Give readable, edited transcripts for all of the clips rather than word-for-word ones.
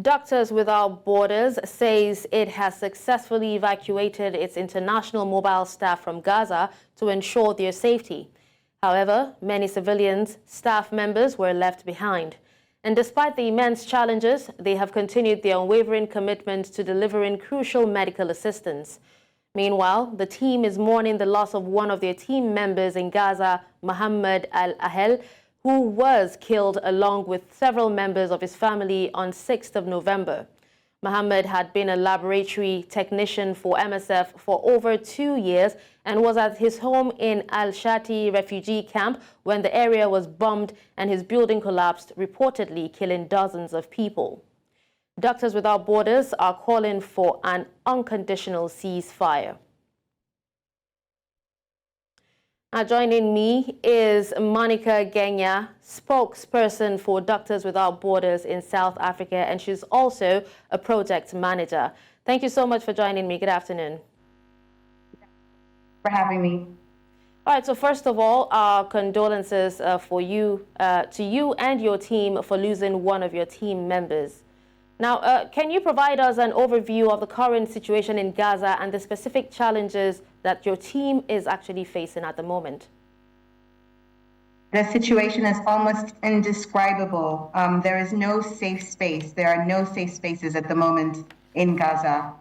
Doctors Without Borders says it has successfully evacuated its international mobile staff from Gaza to ensure their safety. However, many civilians, staff members were left behind. And despite the immense challenges, they have continued their unwavering commitment to delivering crucial medical assistance. Meanwhile, the team is mourning the loss of one of their team members in Gaza, Mohammed Al-Ahel, who was killed along with several members of his family on 6th of November. Mohammed had been a laboratory technician for MSF for over 2 years and was at his home in Al-Shati refugee camp when the area was bombed and his building collapsed, reportedly killing dozens of people. Doctors Without Borders are calling for an unconditional ceasefire. Now, joining me is Monica Genya, spokesperson for Doctors Without Borders in South Africa, and she's also a project manager. Thank you so much for joining me. Good afternoon. For having me. All right, so first of all, our condolences to you and your team for losing one of your team members. Now, can you provide us an overview of the current situation in Gaza and the specific challenges that your team is actually facing at the moment? The situation is almost indescribable. There is no safe space. There are no safe spaces at the moment in Gaza.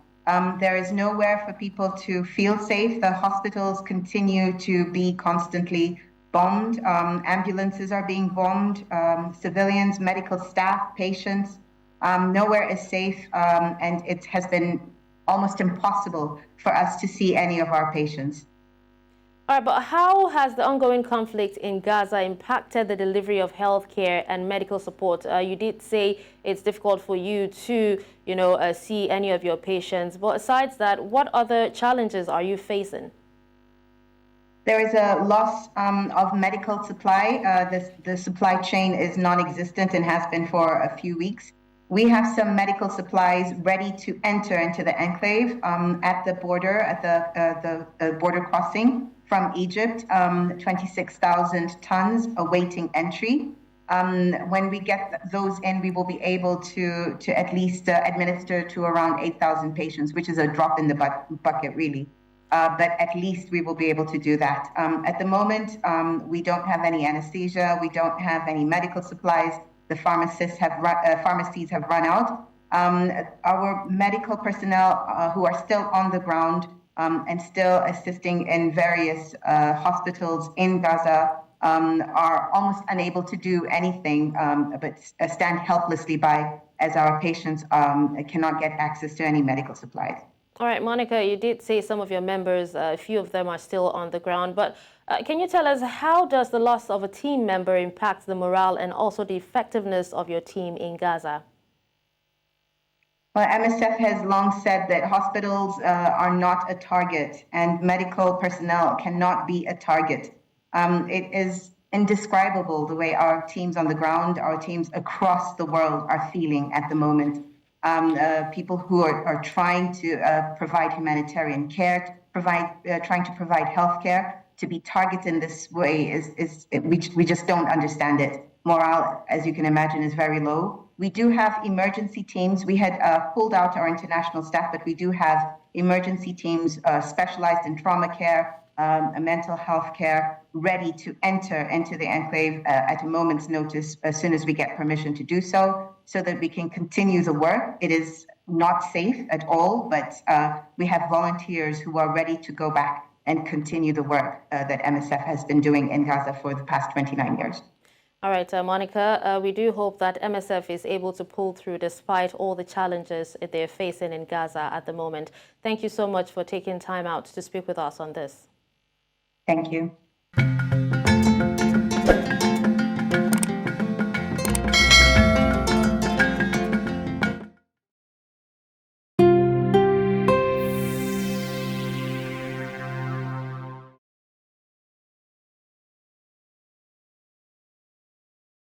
There is nowhere for people to feel safe. The hospitals continue to be constantly bombed. Ambulances are being bombed. Civilians, medical staff, patients. Nowhere is safe, and it has been almost impossible for us to see any of our patients. All right, but how has the ongoing conflict in Gaza impacted the delivery of healthcare and medical support? You did say it's difficult for you to, see any of your patients. But aside that, what other challenges are you facing? There is a loss of medical supply. The supply chain is non-existent and has been for a few weeks. We have some medical supplies ready to enter into the enclave at the border, at the border crossing from Egypt, 26,000 tons awaiting entry. When we get those in, we will be able to at least administer to around 8,000 patients, which is a drop in the bucket, really. But at least we will be able to do that. At the moment, we don't have any anesthesia. We don't have any medical supplies. The pharmacies have run out. Our medical personnel who are still on the ground and still assisting in various hospitals in Gaza are almost unable to do anything but stand helplessly by as our patients cannot get access to any medical supplies. All right, Monica, you did say some of your members, a few of them are still on the ground, but can you tell us how does the loss of a team member impact the morale and also the effectiveness of your team in Gaza? Well, MSF has long said that hospitals are not a target and medical personnel cannot be a target. It is indescribable the way our teams on the ground, our teams across the world are feeling at the moment. People who are trying to provide humanitarian care, trying to provide health care, to be targeted in this way we just don't understand it. Morale, as you can imagine, is very low. We do have emergency teams. We had pulled out our international staff, but we do have emergency teams specialized in trauma care, mental health care, ready to enter into the enclave at a moment's notice as soon as we get permission to do so that we can continue the work. It is not safe at all, but we have volunteers who are ready to go back and continue the work that MSF has been doing in Gaza for the past 29 years. All right, Monica, we do hope that MSF is able to pull through despite all the challenges they're facing in Gaza at the moment. Thank you so much for taking time out to speak with us on this. Thank you.